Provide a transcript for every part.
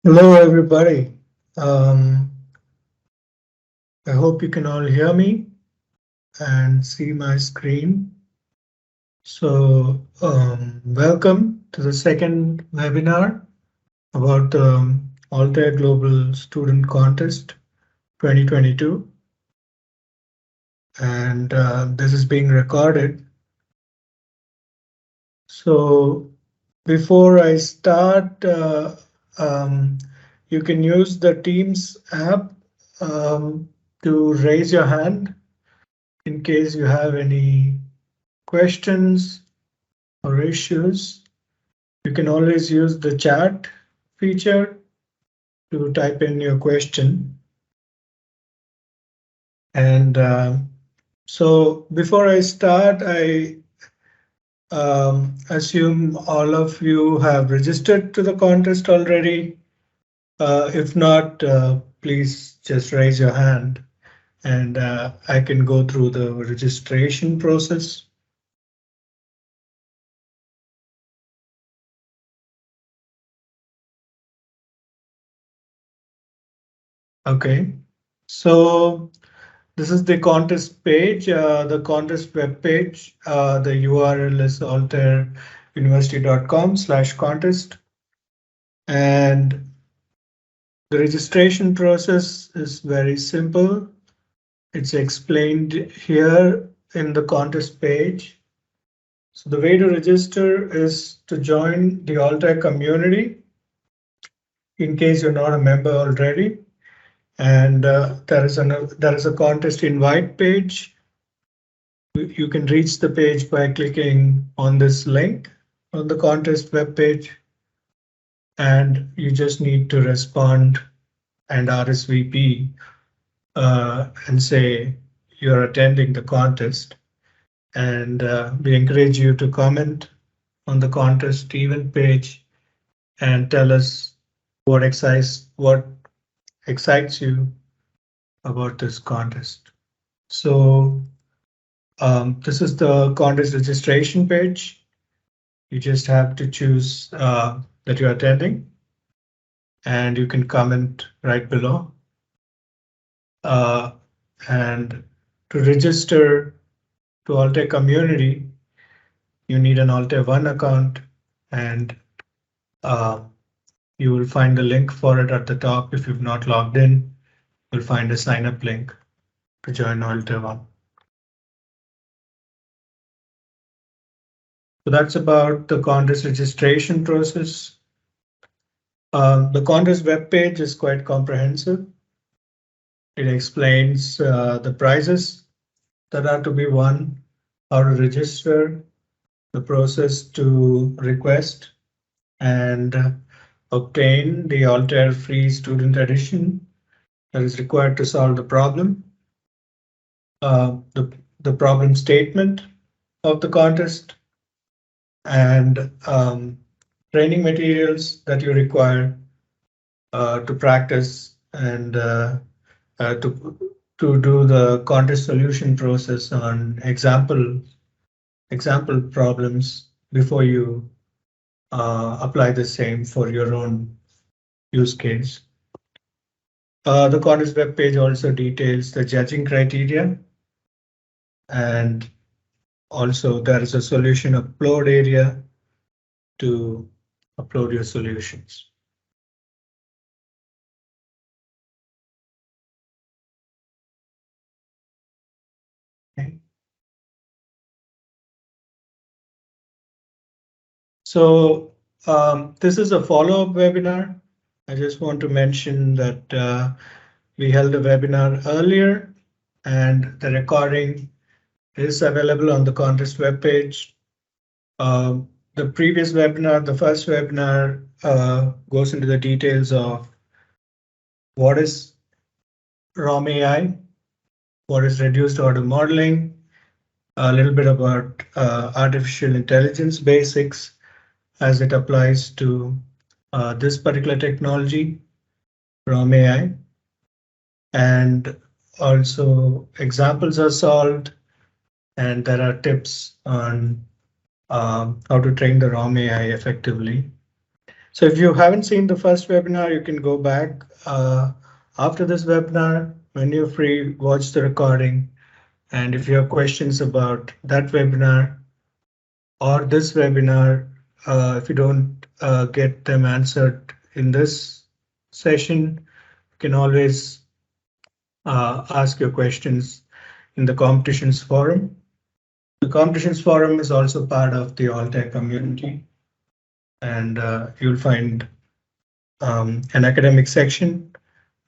Hello, everybody. Um, I hope you can all hear me and see my screen. Welcome to the second webinar about the Altair Global Student Contest 2022. And this is being recorded. So, before I start, you can use the Teams app to raise your hand in case you have any questions or issues. You can always use the chat feature to type in your question. And so before I start, I assume all of you have registered to the contest already. If not, please just raise your hand and I can go through the registration process. Okay, so this is the contest page, the contest web page. The URL is altairuniversity.com/contest. And the registration process is very simple. It's explained here in the contest page. So the way to register is to join the Altair community in case you're not a member already. And there is a contest invite page. You can reach the page by clicking on this link on the contest web page, and you just need to respond and RSVP and say you're attending the contest. And we encourage you to comment on the contest event page and tell us what excites you about this contest. So this is the contest registration page. You just have to choose that you're attending, and you can comment right below. And to register to Altair community, you need an Altair 1 account, and you will find the link for it at the top. If you've not logged in, you'll find a sign up link to join Altair 1. So that's about the contest registration process. The contest web page is quite comprehensive. It explains the prizes that are to be won, how to register, the process to request and obtain the Altair free student edition that is required to solve the problem, the problem statement of the contest, and training materials that you require to practice and to do the contest solution process on example problems before you apply the same for your own use case. The contest web page also details the judging criteria, and also there is a solution upload area to upload your solutions. Okay. So this is a follow-up webinar. I just want to mention that we held a webinar earlier, and the recording is available on the contest webpage. The previous webinar, the first webinar, goes into the details of what is ROM AI, what is reduced order modeling, a little bit about artificial intelligence basics as it applies to this particular technology, ROM AI, and also examples are solved, and there are tips on how to train the ROM AI effectively. So if you haven't seen the first webinar, you can go back after this webinar. When you're free, watch the recording. And if you have questions about that webinar or this webinar, if you don't get them answered in this session, you can always ask your questions in the competitions forum. The competitions forum is also part of the Altair community, and you'll find an academic section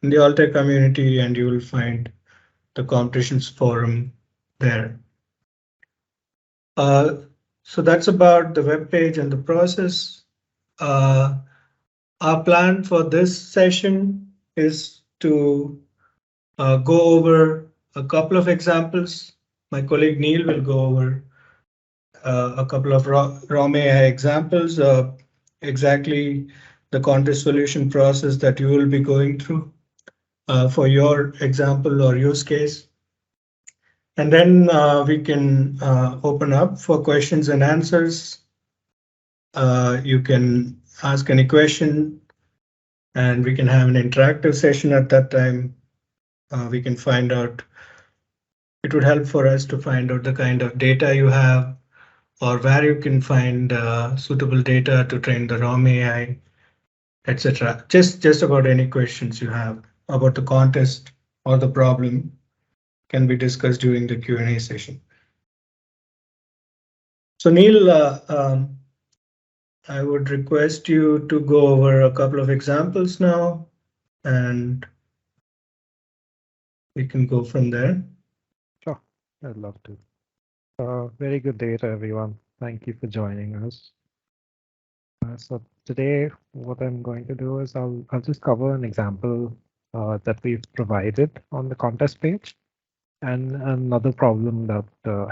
in the Altair community, and you will find the competitions forum there. So that's about the web page and the process. Our plan for this session is to go over a couple of examples. My colleague Neil will go over a couple of ROM AI examples, exactly the contest solution process that you will be going through for your example or use case. And then we can open up for questions and answers. You can ask any question and we can have an interactive session at that time. We can find out, it would help for us to find out the kind of data you have or where you can find suitable data to train the ROM AI, etc. Just about any questions you have about the contest or the problem can be discussed during the Q&A session. So Neil, I would request you to go over a couple of examples now, and we can go from there. Sure, I'd love to. Very good day to everyone. Thank you for joining us. So today, what I'm going to do is I'll just cover an example that we've provided on the contest page and another problem that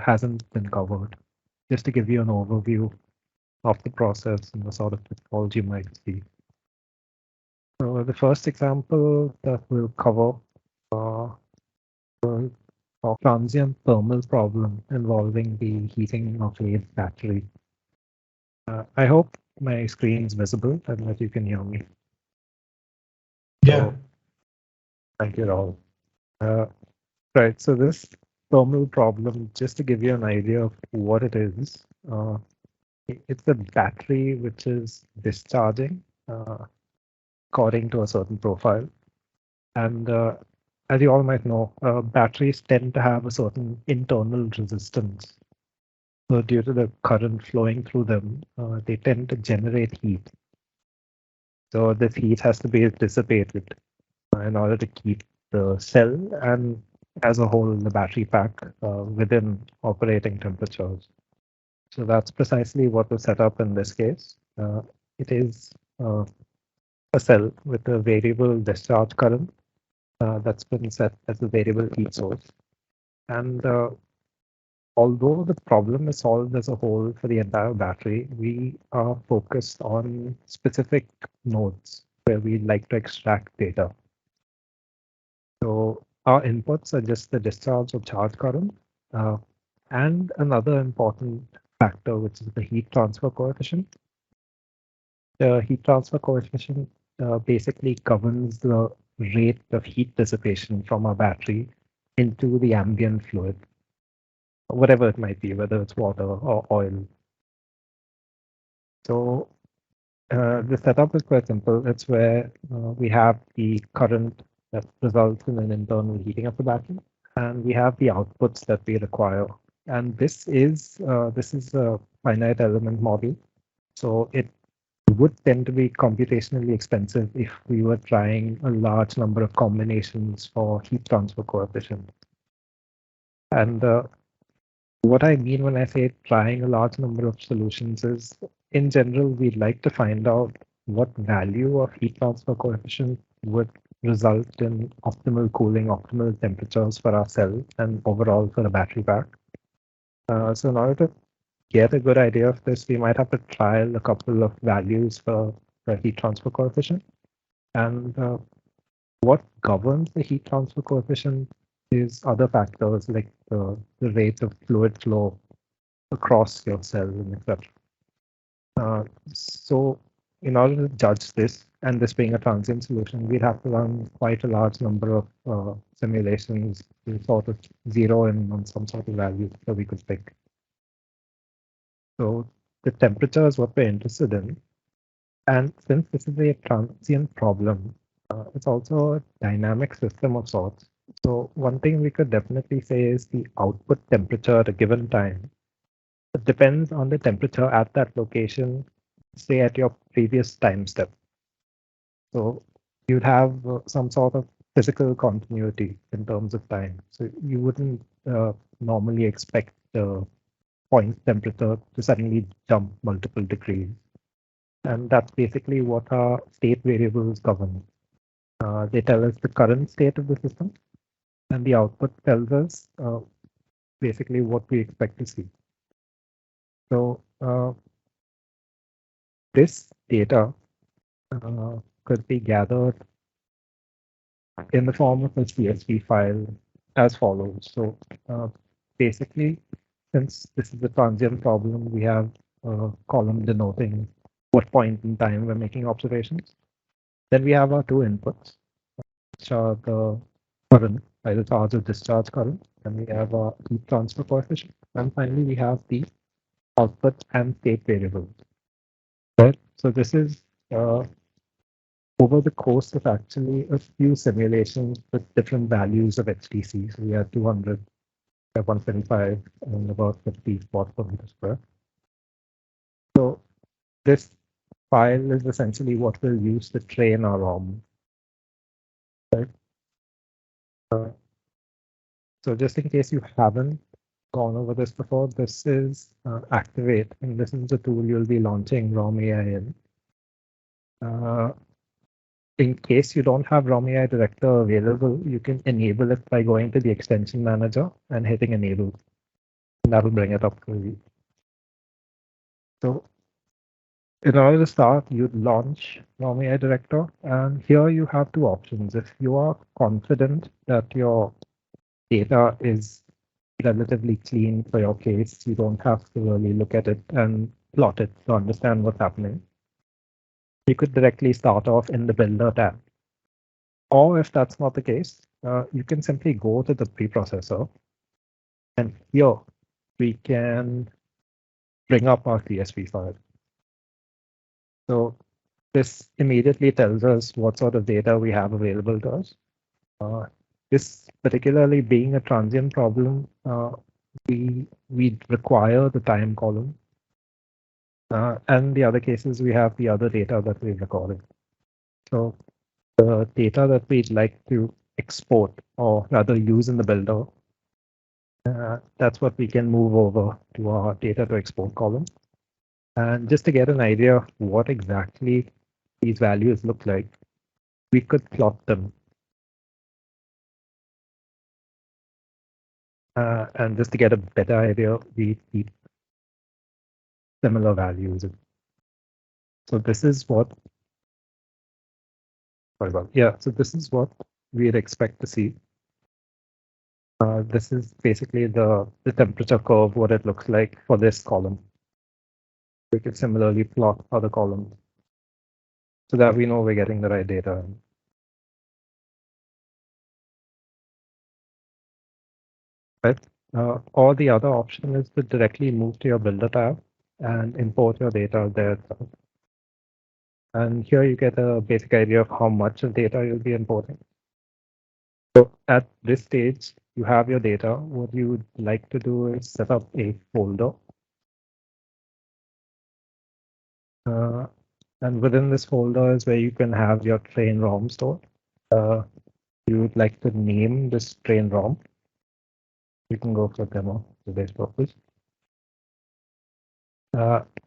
hasn't been covered, just to give you an overview of the process and the sort of pitfalls you might see. So the first example that we'll cover a transient thermal problem involving the heating of a battery. I hope my screen is visible and that you can hear me. Yeah. So, thank you all. Right, so this thermal problem, just to give you an idea of what it is, it's a battery which is discharging according to a certain profile. And as you all might know, batteries tend to have a certain internal resistance. So due to the current flowing through them, they tend to generate heat. So this heat has to be dissipated in order to keep the cell and as a whole the battery pack within operating temperatures. So that's precisely what was set up in this case. It is a cell with a variable discharge current that's been set as a variable heat source. And although the problem is solved as a whole for the entire battery, we are focused on specific nodes where we like to extract data. So our inputs are just the discharge of charge current and another important factor, which is the heat transfer coefficient. The heat transfer coefficient basically governs the rate of heat dissipation from our battery into the ambient fluid, whatever it might be, whether it's water or oil. So the setup is quite simple. It's where we have the current that results in an internal heating of the battery, and we have the outputs that we require. And this is a finite element model, so it would tend to be computationally expensive if we were trying a large number of combinations for heat transfer coefficient. And what I mean when I say trying a large number of solutions is, in general, we'd like to find out what value of heat transfer coefficient would result in optimal cooling, optimal temperatures for our cell and overall for the battery pack. So in order to get a good idea of this, we might have to trial a couple of values for the heat transfer coefficient. And what governs the heat transfer coefficient is other factors like the rate of fluid flow across your cell and etc. So in order to judge this, and this being a transient solution, we'd have to run quite a large number of simulations to sort of zero in on some sort of value that we could pick. So the temperature is what we're interested in. And since this is a transient problem, it's also a dynamic system of sorts. So one thing we could definitely say is the output temperature at a given time. It depends on the temperature at that location, say at your previous time step. So you'd have some sort of physical continuity in terms of time. So you wouldn't normally expect the point temperature to suddenly jump multiple degrees. And that's basically what our state variables govern. They tell us the current state of the system, and the output tells us basically what we expect to see. So this data could be gathered in the form of a CSV file as follows. So basically, since this is a transient problem, we have a column denoting what point in time we're making observations. Then we have our two inputs, which are the current, either charge or discharge current. Then we have our heat transfer coefficient. And finally, we have the output and state variables. Right? So this is over the course of actually a few simulations with different values of HTC. So we had 200, 125, and about 50 watts per meter square. So this file is essentially what we'll use to train our ROM. Right? So just in case you haven't gone over this before, this is Activate, and this is the tool you'll be launching ROM AI in. In case you don't have ROM AI Director available, you can enable it by going to the extension manager and hitting enable. And that'll bring it up for you. So in order to start, you'd launch ROM AI Director, and here you have two options. If you are confident that your data is relatively clean for your case, you don't have to really look at it and plot it to understand what's happening. You could directly start off in the Builder tab. Or if that's not the case, you can simply go to the preprocessor, and here we can bring up our CSV file. So this immediately tells us what sort of data we have available to us. This particularly being a transient problem, we require the time column. And the other cases, we have the other data that we've recorded. So the data that we'd like to export, or rather use in the builder, that's what we can move over to our data to export column. And just to get an idea of what exactly these values look like, we could plot them. And just to get a better idea, we keep similar values. So this is what, so this is what we'd expect to see. This is basically the temperature curve, what it looks like for this column. We could similarly plot other columns so that we know we're getting the right data. Right? Or the other option is to directly move to your Builder tab and import your data there. And here you get a basic idea of how much of data you'll be importing. So at this stage, you have your data. What you would like to do is set up a folder. And within this folder is where you can have your train ROM stored. You would like to name this train ROM. You can go for demo for this purpose.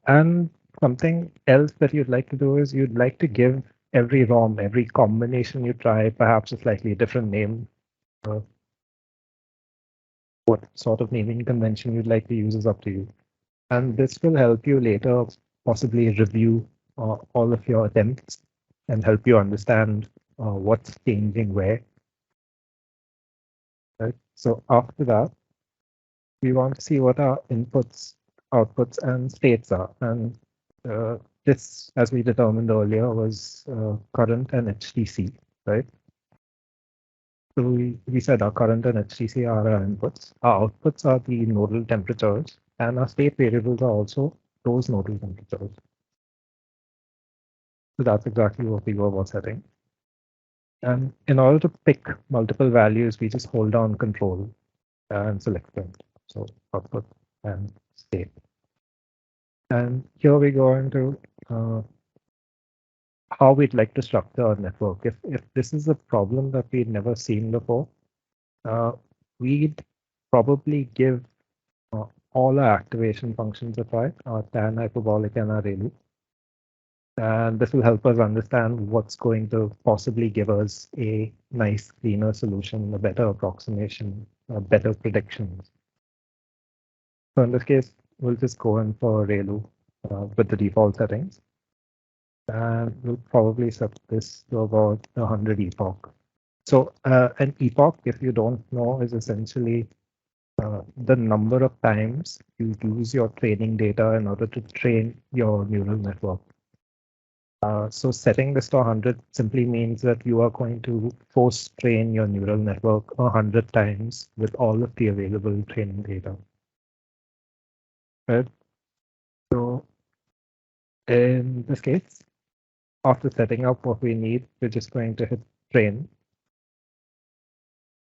And something else that you'd like to do is you'd like to give every ROM, every combination you try, perhaps a slightly different name. What sort of naming convention you'd like to use is up to you. And this will help you later possibly review all of your attempts and help you understand what's changing where. Right? So after that, we want to see what our inputs, outputs, and states are. And This, as we determined earlier, was current and HTC, right? So we said our current and HTC are our inputs. Our outputs are the nodal temperatures, and our state variables are also those nodal temperatures. So that's exactly what we go about setting. And in order to pick multiple values, we just hold down control and select them. So output and state. And here we go into how we'd like to structure our network. If this is a problem that we'd never seen before, we'd probably give all our activation functions a try, our tan, hyperbolic, and our ReLU. And this will help us understand what's going to possibly give us a nice, cleaner solution, a better approximation, better predictions. So in this case, we'll just go in for ReLU with the default settings. And we'll probably set this to about 100 epoch. So an epoch, if you don't know, is essentially the number of times you use your training data in order to train your neural network. So setting this to 100 simply means that you are going to force train your neural network 100 times with all of the available training data. Right? So in this case, after setting up what we need, we're just going to hit train.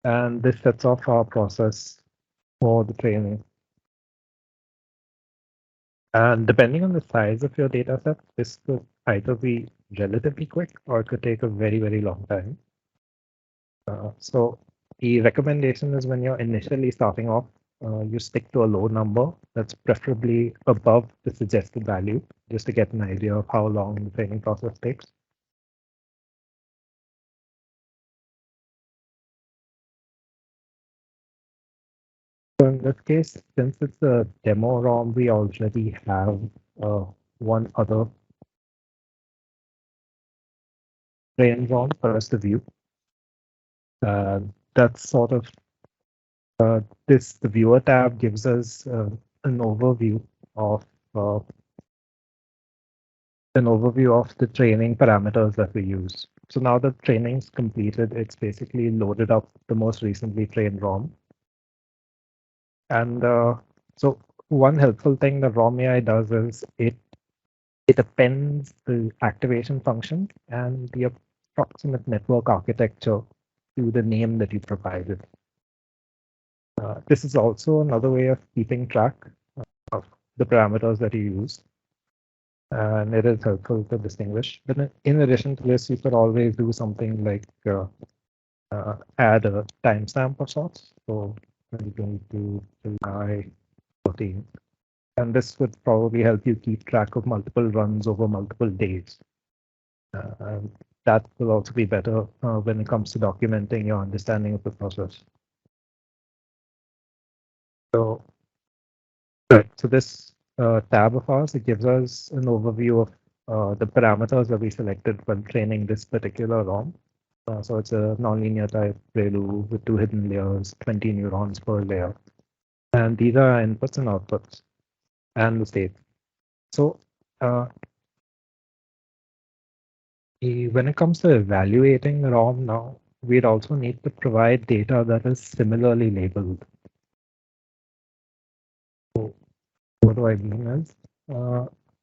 And this sets off our process for the training. And depending on the size of your data set, this could either be relatively quick or it could take a very, very long time. So the recommendation is when you're initially starting off, you stick to a low number that's preferably above the suggested value, just to get an idea of how long the training process takes. So in this case, since it's a demo ROM, we already have one other train ROM for us to view. That's sort of the viewer tab gives us an overview of the training parameters that we use. So now that training's completed, it's basically loaded up the most recently trained ROM. And so one helpful thing that ROM AI does is it appends the activation function and the approximate network architecture to the name that you provided. This is also another way of keeping track of the parameters that you use. And it is helpful to distinguish. But in addition to this, you could always do something like add a timestamp of sorts. So 2022 July 14. And this would probably help you keep track of multiple runs over multiple days. That will also be better when it comes to documenting your understanding of the process. So, right, so this tab of ours, it gives us an overview of the parameters that we selected when training this particular ROM. So it's a nonlinear type ReLU with 2 hidden layers, 20 neurons per layer. And these are inputs and outputs and the state. So when it comes to evaluating the ROM now, we'd also need to provide data that is similarly labeled. So what do I mean is,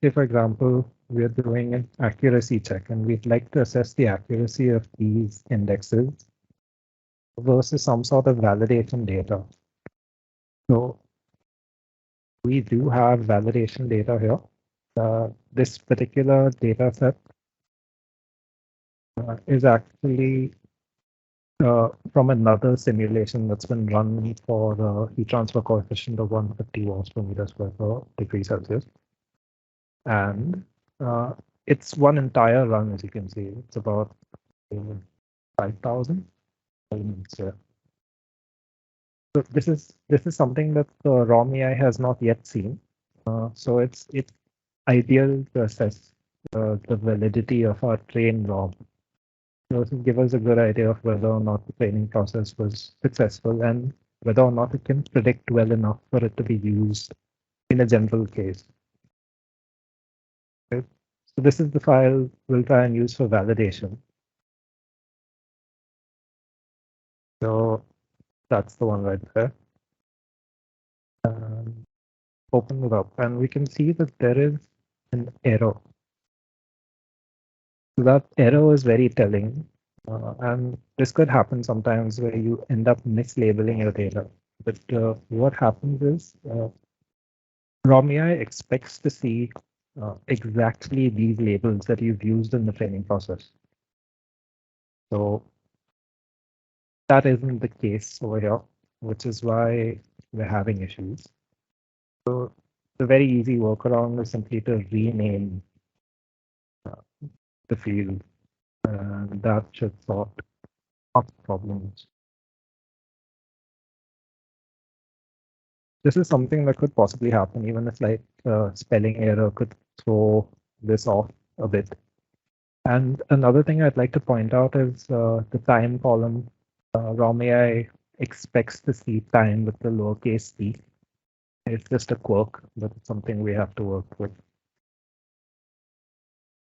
say for example, we're doing an accuracy check and we'd like to assess the accuracy of these indexes versus some sort of validation data. So we do have validation data here. This particular data set is actually from another simulation that's been run for the heat transfer coefficient of 150 watts per meter square per degree Celsius. And it's one entire run, as you can see. It's about 5,000 elements here. So this is something that the ROM AI has not yet seen. So it's ideal to assess the validity of our trained ROM. So to give us a good idea of whether or not the training process was successful and whether or not it can predict well enough for it to be used in a general case. Right? So this is the file we'll try and use for validation. So that's the one right there. Open it up, and we can see that there is an error. So that error is very telling. And this could happen sometimes where you end up mislabeling your data. But what happens is ROM-AI expects to see exactly these labels that you've used in the training process. So that isn't the case over here, which is why we're having issues. So the very easy workaround is simply to rename the field, and that should sort out problems. This is something that could possibly happen, even if like spelling error could throw this off a bit. And another thing I'd like to point out is the time column. ROM-AI expects to see time with the lowercase t. It's just a quirk, but it's something we have to work with.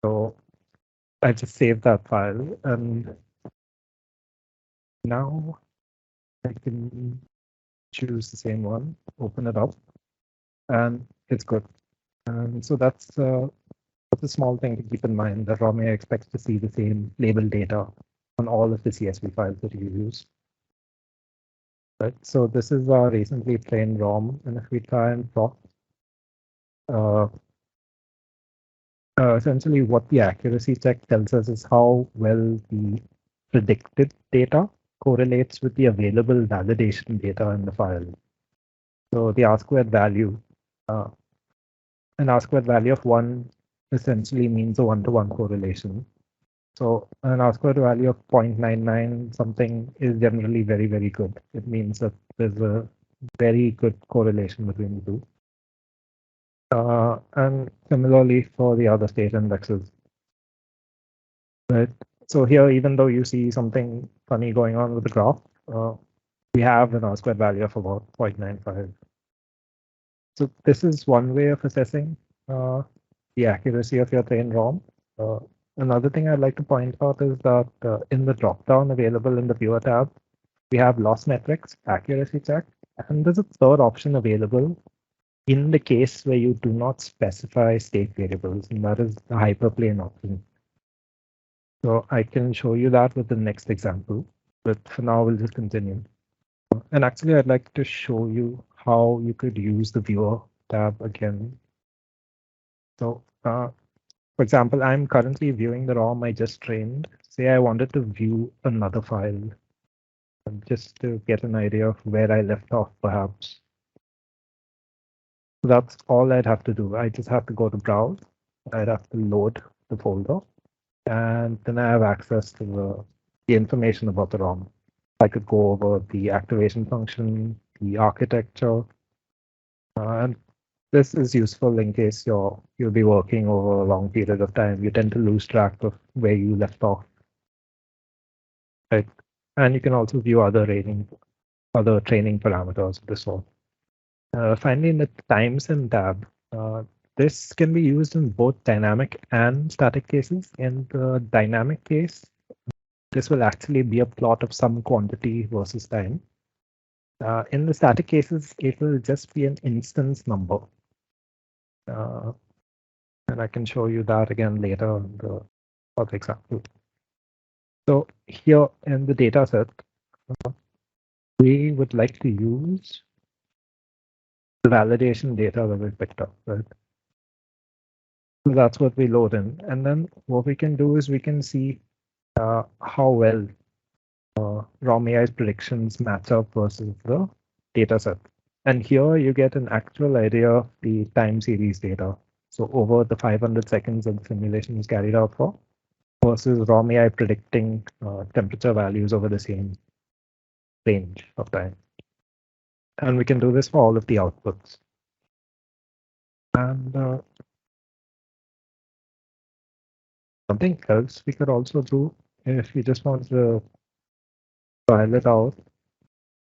So I just saved that file, and now I can choose the same one, open it up, and it's good. And so that's a small thing to keep in mind, that ROM-AI expects to see the same label data on all of the CSV files that you use. Right, so this is our recently trained ROM, and if we try and plot essentially what the accuracy check tells us is how well the predicted data correlates with the available validation data in the file. So the R-squared value, an R-squared value of 1 essentially means a 1-to-1 correlation. So an R-squared value of 0.99 something is generally very, very good. It means that there's a very good correlation between the two. And similarly for the other state indexes. Right. So here, even though you see something funny going on with the graph, we have an R-squared value of about 0.95. So this is one way of assessing the accuracy of your trained ROM. Another thing I'd like to point out is that in the dropdown available in the viewer tab, we have loss metrics, accuracy check, and there's a third option available in the case where you do not specify state variables, and that is the hyperplane option. So I can show you that with the next example, but for now we'll just continue. And actually, I'd like to show you how you could use the viewer tab again. So for example, I'm currently viewing the ROM I just trained. Say I wanted to view another file just to get an idea of where I left off, perhaps. So that's all I'd have to do. I just have to go to browse. I'd have to load the folder, and then I have access to the information about the ROM. I could go over the activation function, the architecture, and this is useful in case you'll be working over a long period of time. You tend to lose track of where you left off, right? And you can also view other training parameters of the sort. Finally, in the timesim tab, this can be used in both dynamic and static cases. In the dynamic case, this will actually be a plot of some quantity versus time. In the static cases, it will just be an instance number. And I can show you that again later in the other example. So here in the data set, we would like to use the validation data that we picked up, right? So that's what we load in. And then what we can do is we can see how well ROM-AI's predictions match up versus the data set. And here you get an actual idea of the time series data. So over the 500 seconds that the simulation is carried out for, versus ROM-AI predicting temperature values over the same range of time. And we can do this for all of the outputs. And something else we could also do, if you just want to trial it out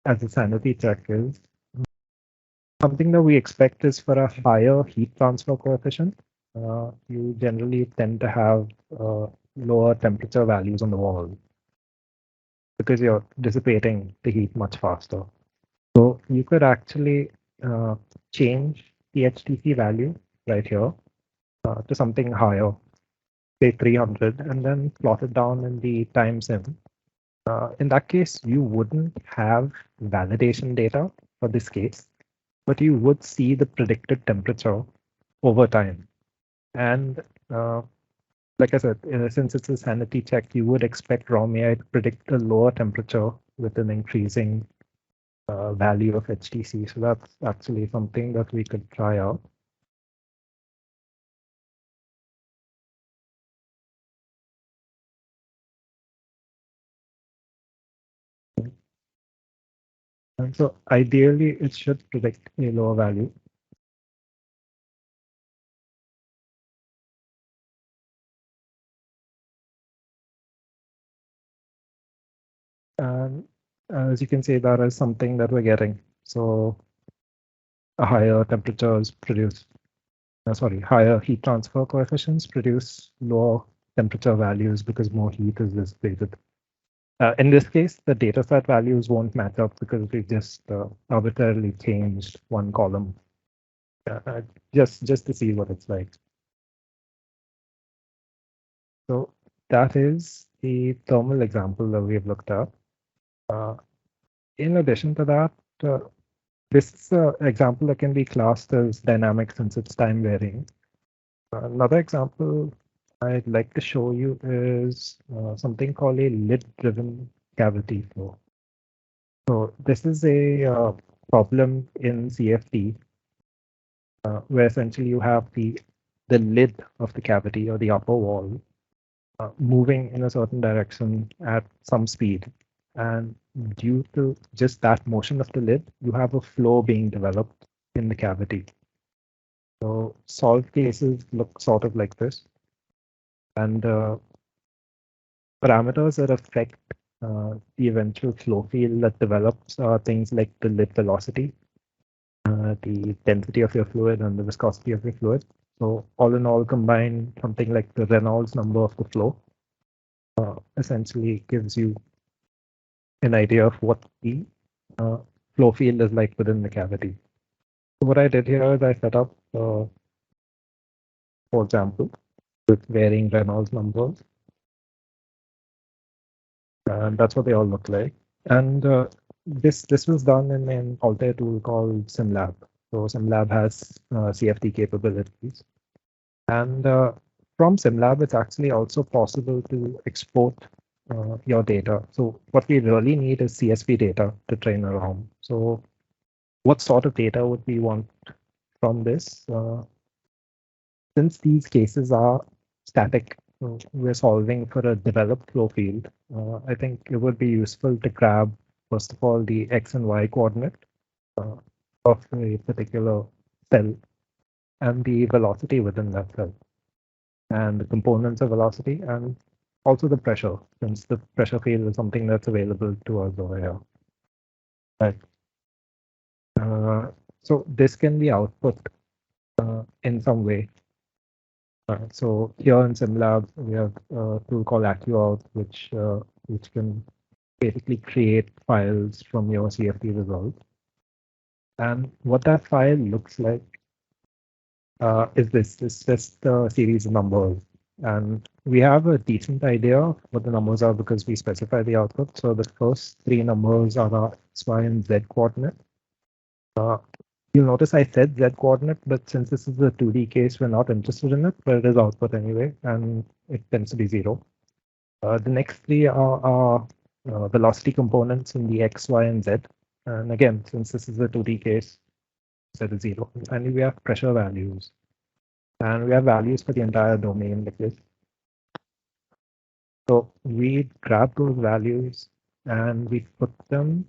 as a sanity check, is something that we expect is for a higher heat transfer coefficient. you generally tend to have lower temperature values on the wall because you're dissipating the heat much faster. So you could actually uh, change the HTC value right here to something higher, say 300, and then plot it down in the time sim. In that case, you wouldn't have validation data for this case, but you would see the predicted temperature over time. And like I said, since it's a sanity check, you would expect ROM AI to predict a lower temperature with an increasing value of HTC. So that's actually something that we could try out. And so ideally, it should predict a lower value. And as you can see, that is something that we're getting. So higher temperatures produce, higher heat transfer coefficients produce lower temperature values because more heat is dissipated. In this case, the dataset values won't match up because we just arbitrarily changed one column just to see what it's like. So that is the thermal example that we've looked at. In addition to that, this is an example that can be classed as dynamic since it's time varying. Another example I'd like to show you is something called a lid-driven cavity flow. So this is a problem in CFD where essentially you have the lid of the cavity or the upper wall moving in a certain direction at some speed. And due to just that motion of the lid, you have a flow being developed in the cavity. So solved cases look sort of like this. And parameters that affect the eventual flow field that develops are things like the lid velocity, the density of your fluid, and the viscosity of your fluid. So all in all, combine something like the Reynolds number of the flow essentially gives you an idea of what the flow field is like within the cavity. So what I did here is I set up, for example, with varying Reynolds numbers, and that's what they all look like. And this was done in an Altair tool called SimLab. So SimLab has CFD capabilities, and from SimLab, it's actually also possible to export your data. So what we really need is CSV data to train around. So what sort of data would we want from this? Since these cases are static, we're solving for a developed flow field. I think it would be useful to grab, first of all, the X and Y coordinate uh, of a particular cell and the velocity within that cell and the components of velocity and also the pressure, since the pressure field is something that's available to us over here. Right. So this can be output in some way. So here in SimLab, we have a tool called AccuOut, which can basically create files from your CFD results. And what that file looks like is this. It's just a series of numbers. And we have a decent idea of what the numbers are because we specify the output. So the first three numbers are the X, Y, and Z coordinate. You'll notice I said Z coordinate, but since this is a 2D case, we're not interested in it, but it is output anyway, and it tends to be 0. The next three are velocity components in the X, Y, and Z. And again, since this is a 2D case, Z is 0. And finally, we have pressure values. And we have values for the entire domain like this. So we grab those values and we put them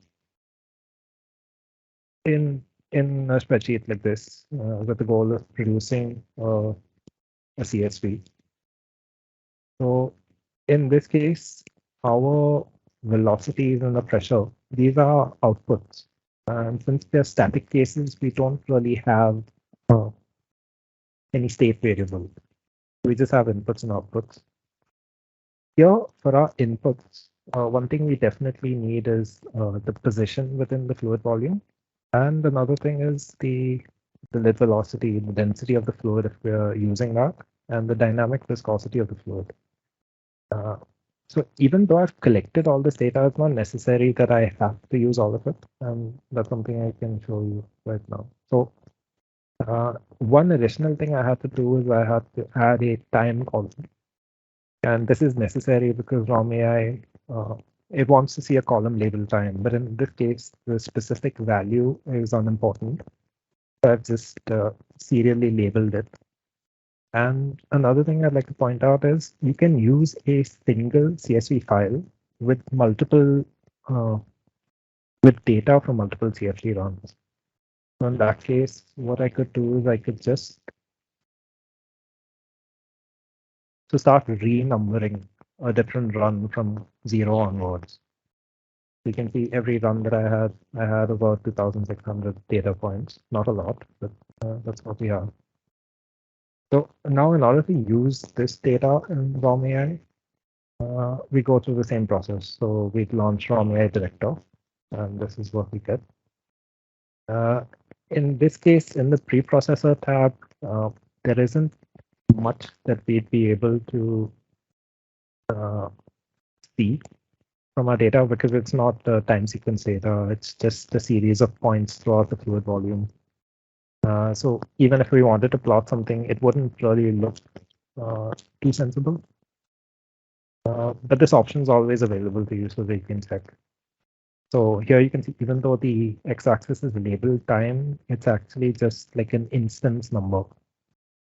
in a spreadsheet like this with the goal of producing a CSV. So in this case, our velocities and the pressure, these are outputs. And since they're static cases, we don't really have any state variable. We just have inputs and outputs. Here, for our inputs, one thing we definitely need is the position within the fluid volume. And another thing is the lid velocity, the density of the fluid if we're using that, and the dynamic viscosity of the fluid. So even though I've collected all this data, it's not necessary that I have to use all of it. And that's something I can show you right now. So one additional thing I had to do is I had to add a time column. And this is necessary because ROM AI, it wants to see a column label time. But in this case, the specific value is unimportant. So I've just serially labeled it. And another thing I'd like to point out is you can use a single CSV file with multiple with data from multiple CFD runs. So in that case, what I could do is I could just start renumbering a different run from 0 onwards. You can see every run that I had about 2,600 data points. Not a lot, but that's what we have. So now in order to use this data in ROM AI, we go through the same process. So we launch ROM AI Director, and this is what we get. In this case, in the preprocessor tab, there isn't much that we'd be able to see from our data because it's not time sequence data. It's just a series of points throughout the fluid volume. So even if we wanted to plot something, it wouldn't really look too sensible. But this option is always available to you so that you can check. So here you can see, even though the x-axis is labeled time, it's actually just like an instance number.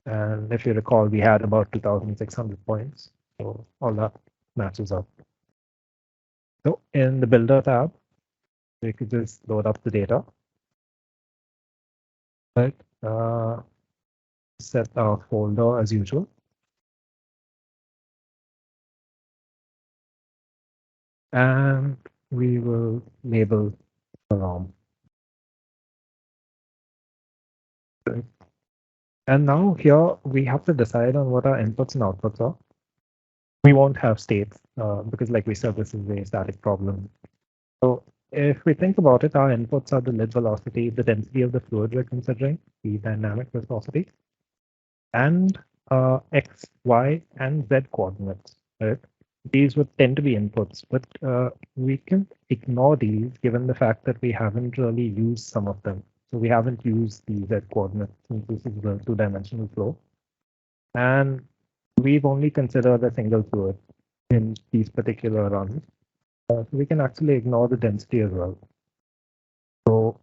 And if you recall, we had about 2,600 points. So all that matches up. So in the Builder tab, we could just load up the data. Right. Set our folder as usual. And we will label the ROM. And now here we have to decide on what our inputs and outputs are. We won't have states because like we said, this is a static problem. So if we think about it, our inputs are the lid velocity, the density of the fluid we're considering, the dynamic viscosity, and x, y, and z coordinates. Right? These would tend to be inputs, but we can ignore these given the fact that we haven't really used some of them. So we haven't used the z coordinates since this is the two-dimensional flow. And we've only considered a single fluid in these particular runs. So we can actually ignore the density as well. So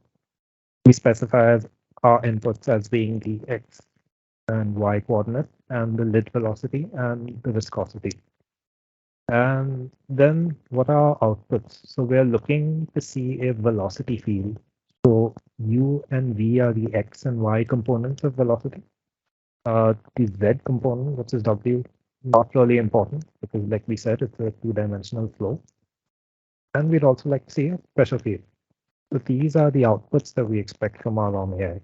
we specify our inputs as being the x and y coordinate and the lid velocity and the viscosity. And then what are our outputs? So we're looking to see a velocity field. So u and v are the x and y components of velocity. The z component, which is w, not really important because like we said, it's a two-dimensional flow. And we'd also like to see a pressure field. So these are the outputs that we expect from our ROM AI.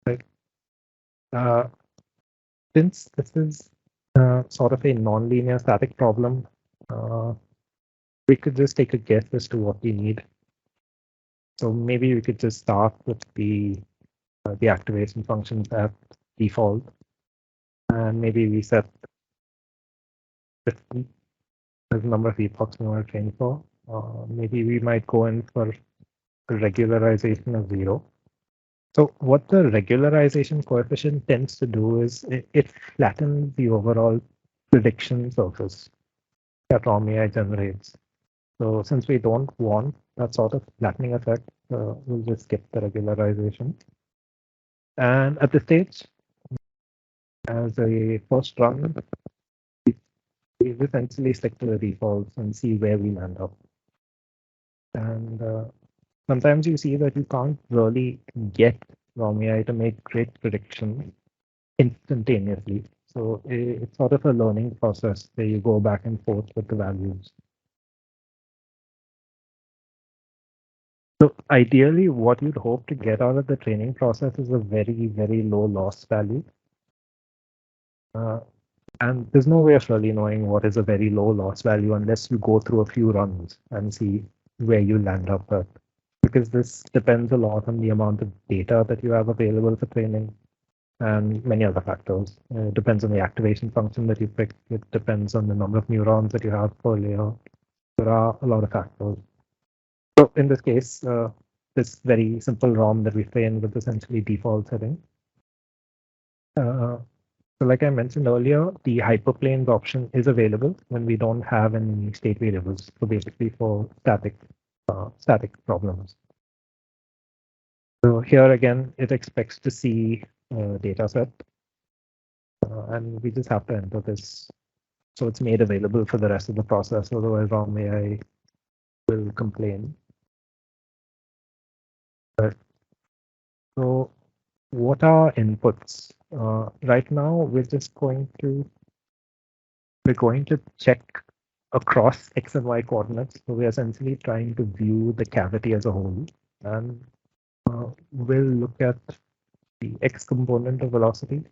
Right? Since this is sort of a non-linear static problem, we could just take a guess as to what we need. So maybe we could just start with the activation functions at default, and maybe we set 50 as the number of epochs we want to train for. Maybe we might go in for a regularization of 0. So what the regularization coefficient tends to do is it flattens the overall prediction surface that ROM AI generates. So since we don't want that sort of flattening effect, we'll just skip the regularization. And at this stage, as a first run, we essentially stick to the defaults and see where we land up. And sometimes you see that you can't really get ROM AI to make great predictions instantaneously. So it's sort of a learning process where you go back and forth with the values. So ideally, what you'd hope to get out of the training process is a very, very low loss value. And there's no way of really knowing what is a very low loss value unless you go through a few runs and see where you land up at. Because this depends a lot on the amount of data that you have available for training and many other factors. It depends on the activation function that you pick. It depends on the number of neurons that you have per layer. There are a lot of factors. So in this case, this very simple ROM that we train with essentially default setting. So like I mentioned earlier, the hyperplanes option is available when we don't have any state variables. So basically for static problems. So here again, it expects to see a data set, and we just have to enter this. So it's made available for the rest of the process. Otherwise, ROM AI will complain. But, so what are inputs? Right now, we're going to check across X and Y coordinates. So we're essentially trying to view the cavity as a whole. And we'll look at the X component of velocity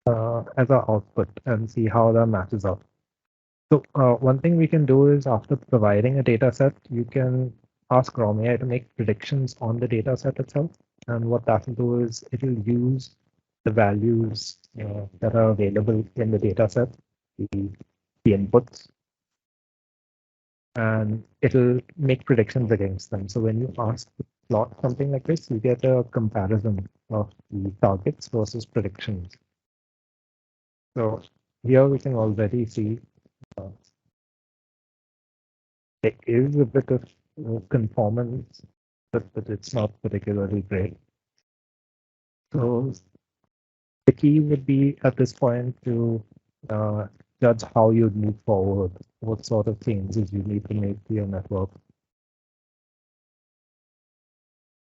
as our output and see how that matches up. So one thing we can do is after providing a data set, you can ask ROM AI to make predictions on the data set itself. And what that will do is it will use the values that are available in the data set, the inputs, and it'll make predictions against them. So when you ask to plot something like this, you get a comparison of the targets versus predictions. So here we can already see there is a bit of conformance, but it's not particularly great. So the key would be at this point to judge how you'd move forward, what sort of changes you need to make to your network.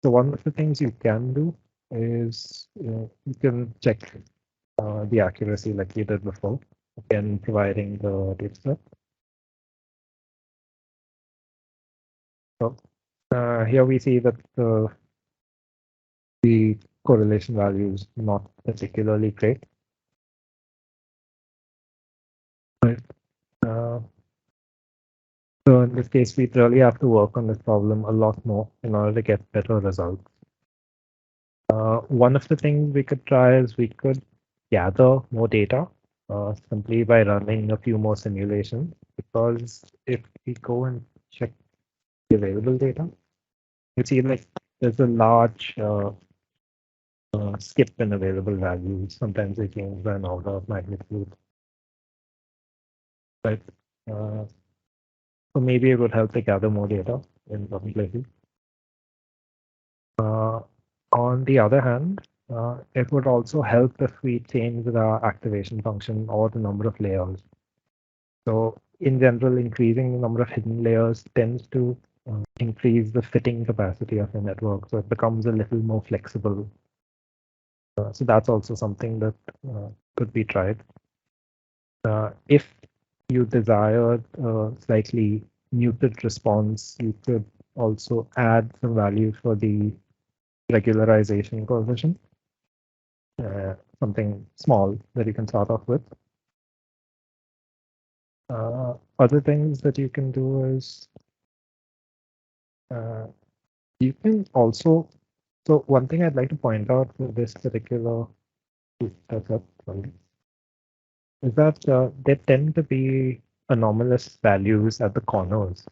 So one of the things you can do is you can check the accuracy like you did before, again providing the data set. So here we see that the correlation value is not particularly great. Right. So in this case, we really have to work on this problem a lot more in order to get better results. One of the things we could try is we could gather more data simply by running a few more simulations, because if we go and check the available data, you see like there's a large skip in available values. Sometimes they change by an order of magnitude. But so maybe it would help to gather more data in some places. On the other hand, it would also help if we change the activation function or the number of layers. So in general, increasing the number of hidden layers tends to increase the fitting capacity of the network. So it becomes a little more flexible. So that's also something that could be tried. If you desired a slightly muted response, you could also add some value for the regularization coefficient. Something small that you can start off with. Other things that you can do is you can also, so one thing I'd like to point out for this particular setup is that there tend to be anomalous values at the corners,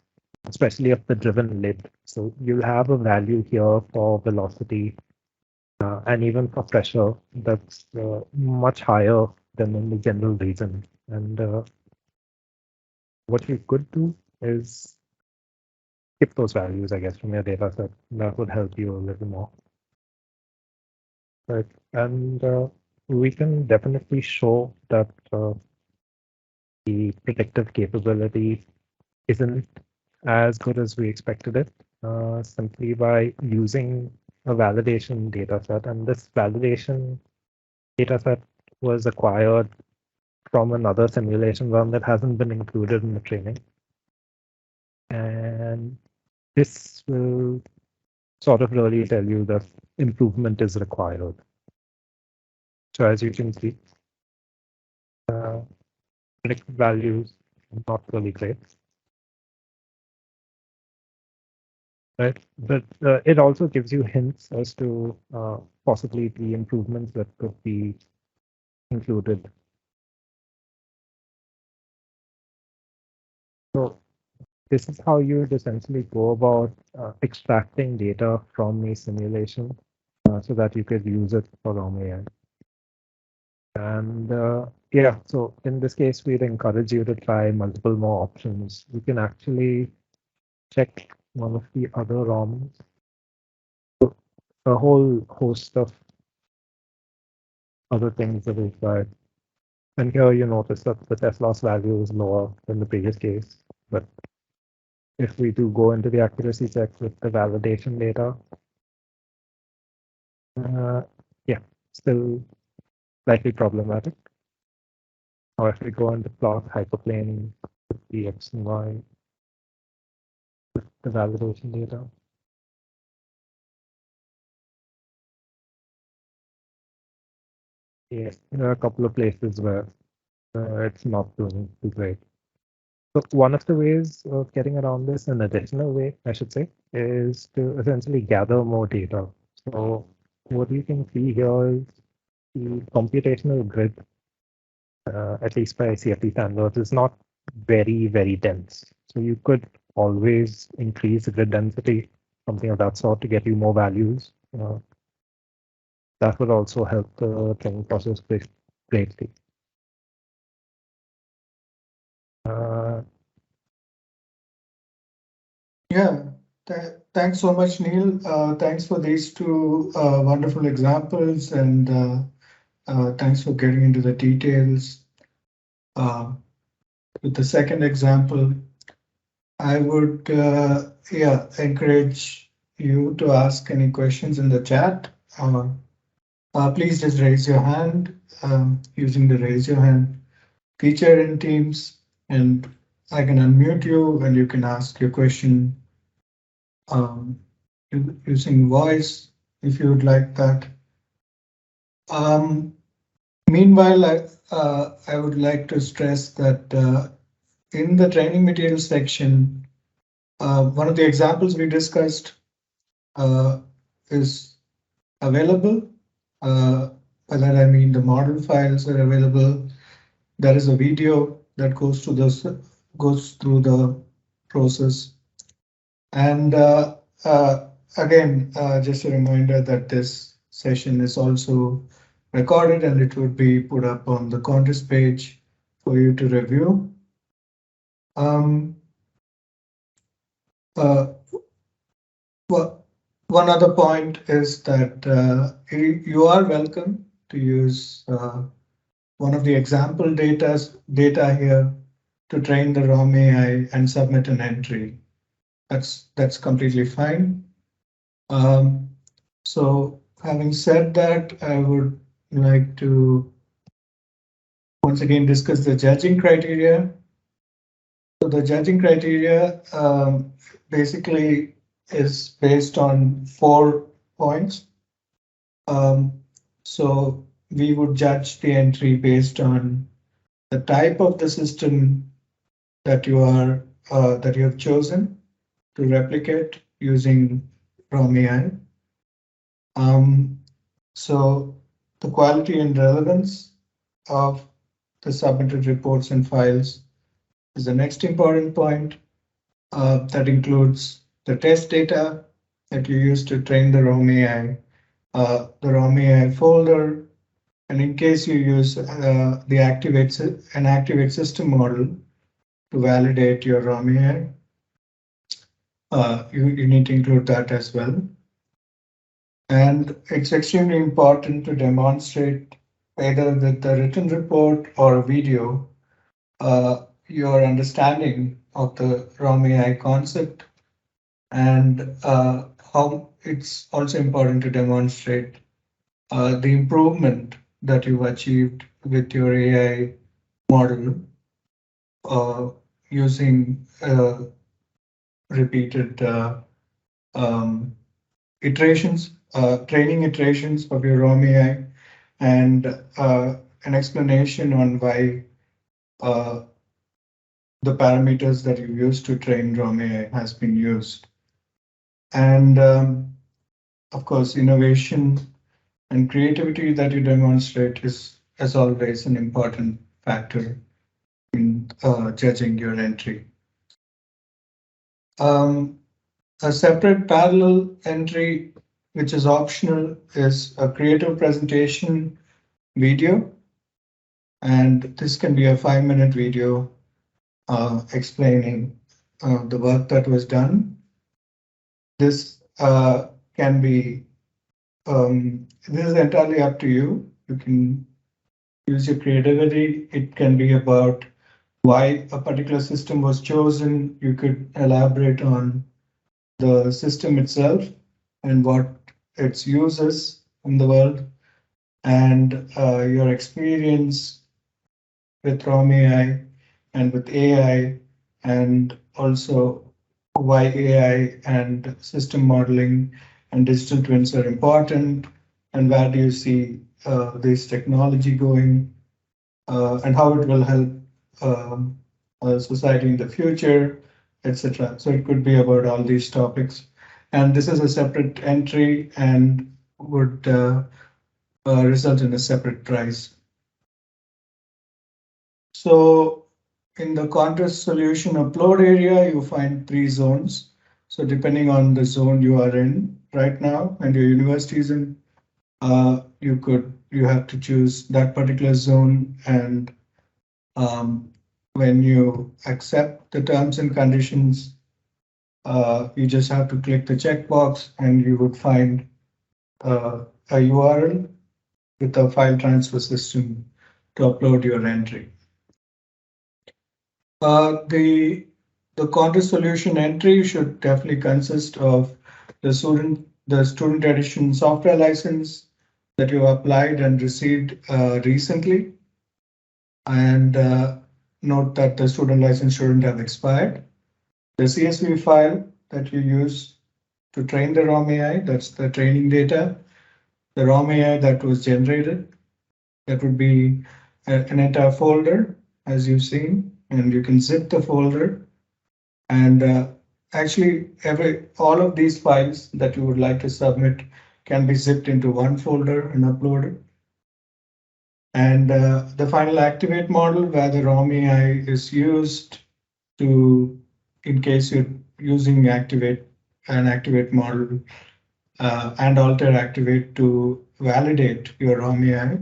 especially of the driven lid. So you'll have a value here for velocity and even for pressure that's much higher than in the general region. And what you could do is skip those values, I guess, from your data set. That would help you a little more. Right. And we can definitely show that the predictive capability isn't as good as we expected it, simply by using a validation data set. And this validation data set was acquired from another simulation run that hasn't been included in the training. And this will sort of really tell you that improvement is required. So as you can see, predicted values not really great, right? But it also gives you hints as to possibly the improvements that could be included. So this is how you would essentially go about extracting data from a simulation so that you could use it for ROM AI. And yeah, so in this case, we'd encourage you to try multiple more options. You can actually check one of the other ROMs, a whole host of other things that is required. And here you notice that the test loss value is lower than the previous case. But if we do go into the accuracy checks with the validation data, yeah, still slightly problematic. Or if we go into plot hyperplane with the x and y, with the validation data. Yes, there are a couple of places where it's not doing too great. So one of the ways of getting around this, an additional way, I should say, is to essentially gather more data. So what you can see here is the computational grid, at least by CFD standards, is not very, very dense. So you could always increase the grid density, something of that sort, to get you more values. That would also help the training process greatly. Uh, Yeah, thanks so much, Neil. Thanks for these two wonderful examples, and thanks for getting into the details. With the second example, I would encourage you to ask any questions in the chat. Please just raise your hand using the raise your hand feature in Teams, and I can unmute you and you can ask your question um, using voice if you would like that. Meanwhile, I would like to stress that in the training materials section, one of the examples we discussed is available. By that I mean the model files are available. There is a video that goes through the process. And again, just a reminder that this session is also recorded and it would be put up on the contest page for you to review. Well, one other point is that you are welcome to use one of the example data here to train the ROM AI and submit an entry. That's completely fine. So having said that, I would like to once again discuss the judging criteria. So the judging criteria basically is based on 4 points. So we would judge the entry based on the type of the system that you have chosen to replicate using ROM AI. So the quality and relevance of the submitted reports and files is the next important point. That includes the test data that you use to train the ROM AI, the ROM AI folder, and in case you use an activate system model to validate your ROM AI, you need to include that as well. And it's extremely important to demonstrate either with the written report or a video your understanding of the ROM AI concept, and how it's also important to demonstrate the improvement that you've achieved with your AI model using repeated iterations, training iterations of your ROM AI, and an explanation on why the parameters that you use to train ROM-AI has been used. And of course, innovation and creativity that you demonstrate is, as always, an important factor in judging your entry. A separate parallel entry, which is optional, is a creative presentation video. And this can be a 5-minute video explaining the work that was done. This can be, this is entirely up to you. You can use your creativity. It can be about why a particular system was chosen. You could elaborate on the system itself and what its use is in the world, and your experience with ROM AI and with AI, and also why AI and system modeling and digital twins are important, and where do you see this technology going, and how it will help um, society in the future, etc. So it could be about all these topics. And this is a separate entry and would result in a separate price. So in the contest solution upload area, you find 3 zones. So depending on the zone you are in right now and your university is in, you have to choose that particular zone, and when you accept the terms and conditions, you just have to click the checkbox and you would find a URL with a file transfer system to upload your entry. The contest solution entry should definitely consist of the student edition software license that you applied and received recently, and note that the student license shouldn't have expired. The CSV file that you use to train the ROM AI, that's the training data. The ROM AI that was generated, that would be an entire folder, as you've seen, and you can zip the folder. And actually, all of these files that you would like to submit can be zipped into one folder and uploaded. And the final activate model, where the ROM AI is used to, in case you're using an activate model and Altair activate to validate your ROM AI,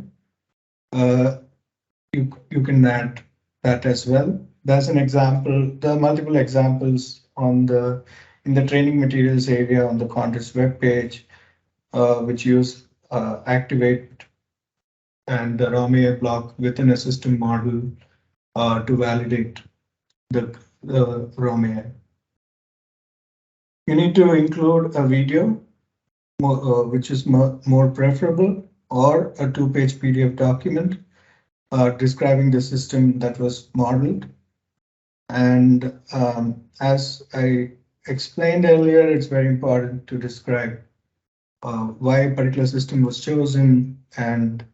you can add that as well. There's an example. There are multiple examples in the training materials area on the contest web page, which use activate and the ROM AI block within a system model to validate the ROM AI. You need to include a video, which is more preferable, or a 2-page PDF document describing the system that was modeled. And as I explained earlier, it's very important to describe why a particular system was chosen and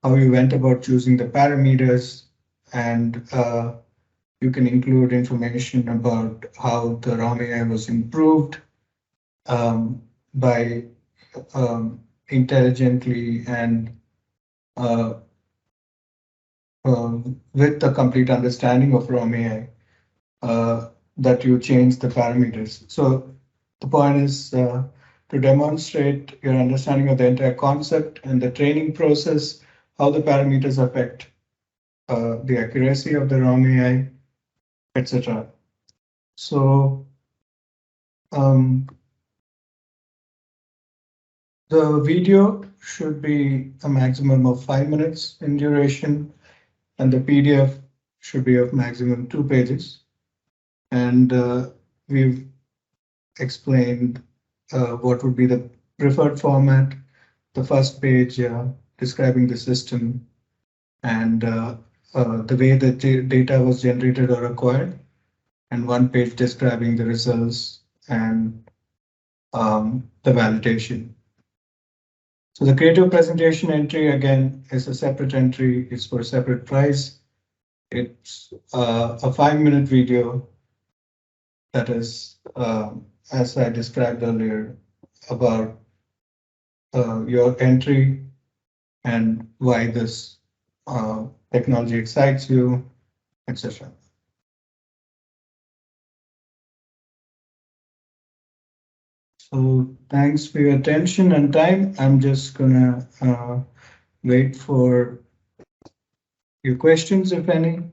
how you went about choosing the parameters, and you can include information about how the ROM AI was improved by intelligently and with the complete understanding of ROM AI that you change the parameters. So the point is to demonstrate your understanding of the entire concept and the training process, how the parameters affect the accuracy of the ROM AI, etc. So the video should be a maximum of 5 minutes in duration, and the PDF should be of maximum 2 pages. And we've explained what would be the preferred format, the first page describing the system and the way the data was generated or acquired, and one page describing the results and the validation. So the creative presentation entry again is a separate entry. It's for a separate price. It's a 5-minute video that is, as I described earlier, about your entry and why this technology excites you, etc. So thanks for your attention and time. I'm just gonna wait for your questions, if any.